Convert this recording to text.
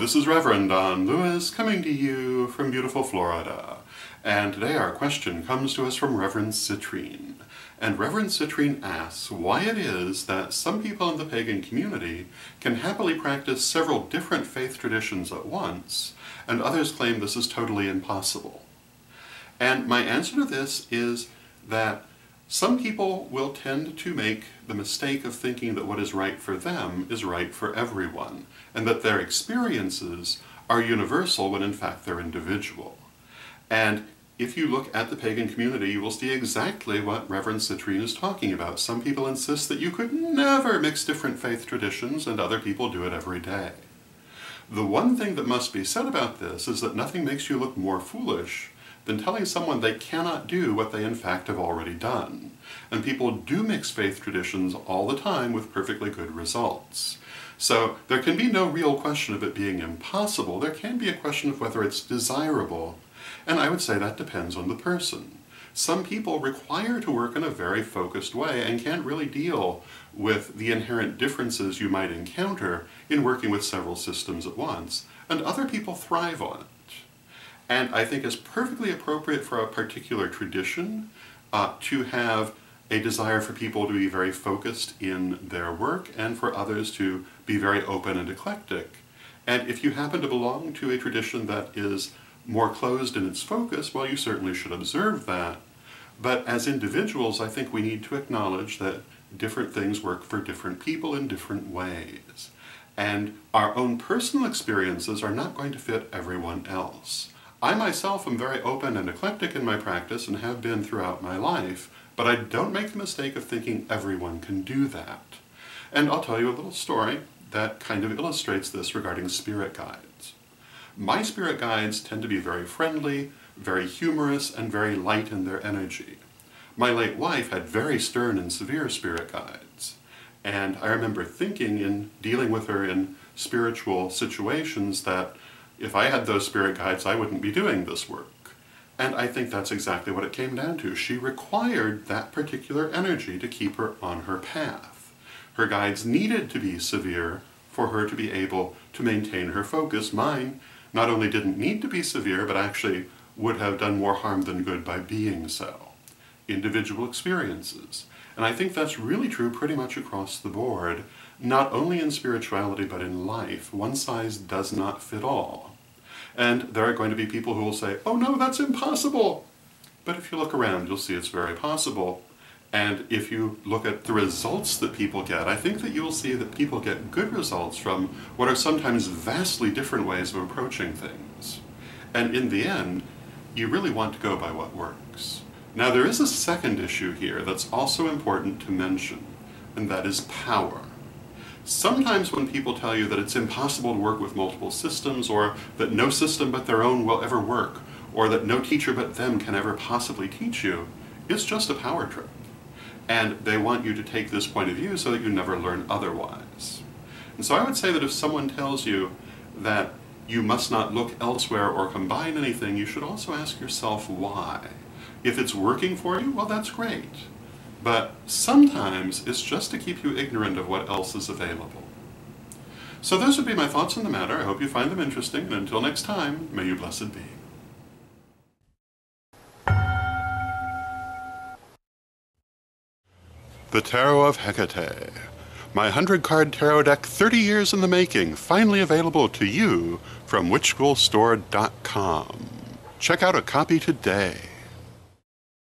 this is Reverend Don Lewis coming to you from beautiful Florida. And today our question comes to us from Reverend Citrine. And Reverend Citrine asks why it is that some people in the pagan community can happily practice several different faith traditions at once, and others claim this is totally impossible. And my answer to this is that some people will tend to make the mistake of thinking that what is right for them is right for everyone, and that their experiences are universal when in fact they're individual. And if you look at the pagan community, you will see exactly what Reverend Citrine is talking about. Some people insist that you could never mix different faith traditions, and other people do it every day. The one thing that must be said about this is that nothing makes you look more foolish than telling someone they cannot do what they in fact have already done. And people do mix faith traditions all the time with perfectly good results. So there can be no real question of it being impossible. There can be a question of whether it's desirable. And I would say that depends on the person. Some people require to work in a very focused way and can't really deal with the inherent differences you might encounter in working with several systems at once, and other people thrive on it. And I think it's perfectly appropriate for a particular tradition to have a desire for people to be very focused in their work and for others to be very open and eclectic. And if you happen to belong to a tradition that is more closed in its focus, well, you certainly should observe that. But as individuals, I think we need to acknowledge that different things work for different people in different ways. And our own personal experiences are not going to fit everyone else. I myself am very open and eclectic in my practice and have been throughout my life, but I don't make the mistake of thinking everyone can do that. And I'll tell you a little story that kind of illustrates this regarding spirit guides. My spirit guides tend to be very friendly, very humorous, and very light in their energy. My late wife had very stern and severe spirit guides, and I remember thinking in dealing with her in spiritual situations that if I had those spirit guides, I wouldn't be doing this work. And I think that's exactly what it came down to. She required that particular energy to keep her on her path. Her guides needed to be severe for her to be able to maintain her focus. Mine not only didn't need to be severe, but actually would have done more harm than good by being so. Individual experiences. And I think that's really true pretty much across the board, not only in spirituality but in life. One size does not fit all. And there are going to be people who will say, oh no, that's impossible. But if you look around, you'll see it's very possible. And if you look at the results that people get, I think that you will see that people get good results from what are sometimes vastly different ways of approaching things. And in the end, you really want to go by what works. Now there is a second issue here that's also important to mention, and that is power. Sometimes when people tell you that it's impossible to work with multiple systems, or that no system but their own will ever work, or that no teacher but them can ever possibly teach you, it's just a power trip. And they want you to take this point of view so that you never learn otherwise. And so I would say that if someone tells you that you must not look elsewhere or combine anything, you should also ask yourself why. If it's working for you, well, that's great. But sometimes it's just to keep you ignorant of what else is available. So those would be my thoughts on the matter. I hope you find them interesting, and until next time, may you blessed be. The Tarot of Hecate. My 100-card tarot deck, 30 years in the making, finally available to you from witchschoolstore.com. Check out a copy today.